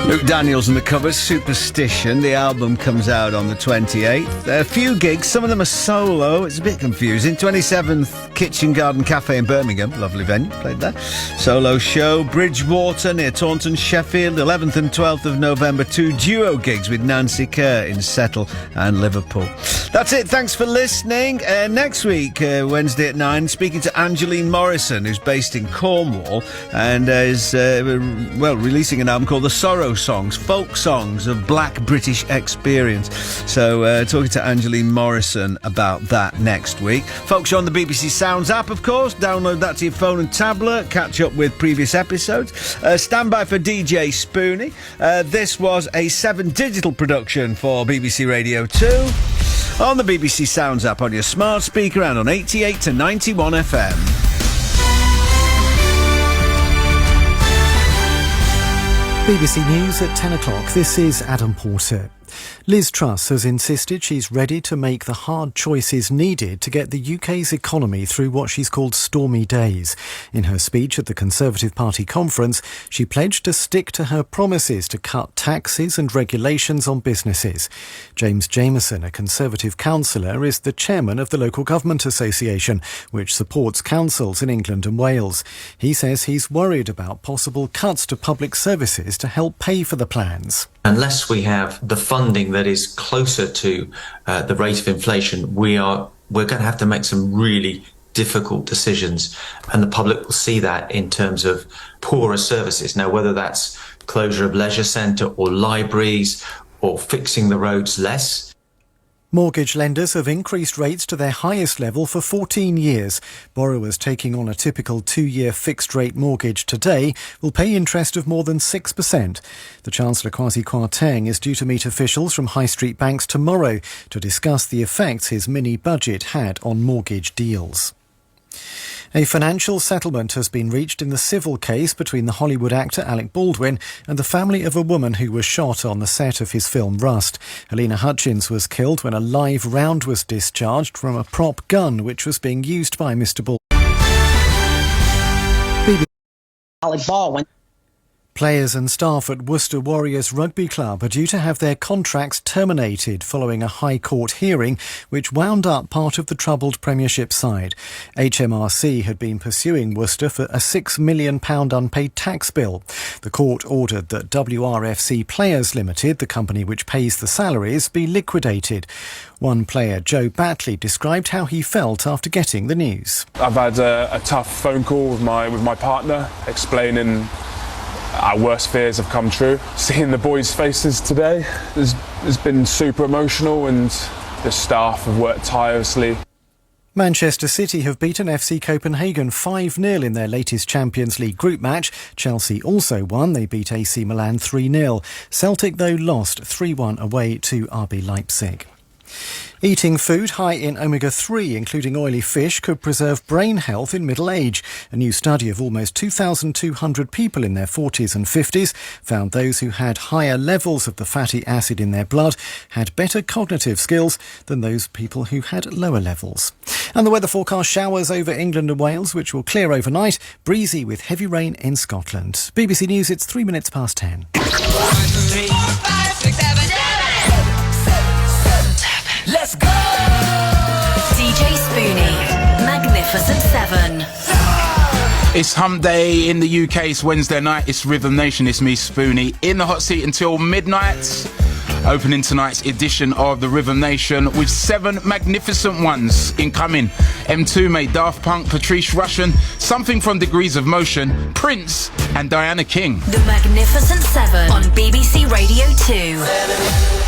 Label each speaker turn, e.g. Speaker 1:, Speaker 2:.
Speaker 1: Luke Daniels and the Covers, Superstition. The album comes out on the 28th. A few gigs, some of them are solo. It's a bit confusing. 27th, Kitchen Garden Cafe in Birmingham. Lovely venue, played there. Solo show, Bridgewater near Taunton, Sheffield. 11th and 12th of November, 2 duo gigs with Nancy Kerr in Settle and Liverpool. That's it, thanks for listening. Next week, Wednesday at 9, speaking to Angeline Morrison, who's based in Cornwall and is, releasing an album called The Sorrow Songs, folk songs of black British experience. So talking to Angeline Morrison about that next week. Folks, on the BBC Sounds app, of course. Download that to your phone and tablet. Catch up with previous episodes. Stand by for DJ Spoonie. This was a 7 digital production for BBC Radio 2 on the BBC Sounds app on your smart speaker and on 88 to 91 FM.
Speaker 2: BBC News at 10 o'clock. This is Adam Porter. Liz Truss has insisted she's ready to make the hard choices needed to get the UK's economy through what she's called stormy days. In her speech at the Conservative Party conference, she pledged to stick to her promises to cut taxes and regulations on businesses. James Jameson, a Conservative councillor, is the chairman of the Local Government Association, which supports councils in England and Wales. He says he's worried about possible cuts to public services to help pay for the plans.
Speaker 3: Unless we have the funding that is closer to the rate of inflation, we're going to have to make some really difficult decisions, and the public will see that in terms of poorer services. Now, whether that's closure of leisure centre or libraries or fixing the roads less.
Speaker 2: Mortgage lenders have increased rates to their highest level for 14 years. Borrowers taking on a typical 2-year fixed-rate mortgage today will pay interest of more than 6%. The Chancellor Kwasi Kwarteng is due to meet officials from high street banks tomorrow to discuss the effects his mini-budget had on mortgage deals. A financial settlement has been reached in the civil case between the Hollywood actor Alec Baldwin and the family of a woman who was shot on the set of his film Rust. Helena Hutchins was killed when a live round was discharged from a prop gun which was being used by Mr. Baldwin.
Speaker 4: Alec Baldwin.
Speaker 2: Players and staff at Worcester Warriors Rugby Club are due to have their contracts terminated following a High Court hearing which wound up part of the troubled Premiership side. HMRC had been pursuing Worcester for a £6 million unpaid tax bill. The court ordered that WRFC Players Limited, the company which pays the salaries, be liquidated. One player, Joe Batley, described how he felt after getting the news.
Speaker 5: I've had a tough phone call with my partner, explaining our worst fears have come true. Seeing the boys' faces today has been super emotional, and the staff have worked tirelessly.
Speaker 2: Manchester City have beaten FC Copenhagen 5-0 in their latest Champions League group match. Chelsea also won. They beat AC Milan 3-0. Celtic, though, lost 3-1 away to RB Leipzig. Eating food high in omega-3, including oily fish, could preserve brain health in middle age. A new study of almost 2,200 people in their 40s and 50s found those who had higher levels of the fatty acid in their blood had better cognitive skills than those people who had lower levels. And the weather forecast: showers over England and Wales, which will clear overnight. Breezy with heavy rain in Scotland. BBC News, it's 3 minutes past 10.
Speaker 6: 1, 2, 3, 4, 5, 6, 7, 8. Let's go!
Speaker 7: DJ Spoonie, Magnificent 7.
Speaker 8: It's Hump Day in the UK. It's Wednesday night. It's Rhythm Nation. It's me, Spoonie, in the hot seat until midnight. Opening tonight's edition of the Rhythm Nation with 7 magnificent ones incoming. M2 made Daft Punk, Patrice Rushen, Something from Degrees of Motion, Prince and Diana King.
Speaker 7: The Magnificent 7 on BBC Radio 2.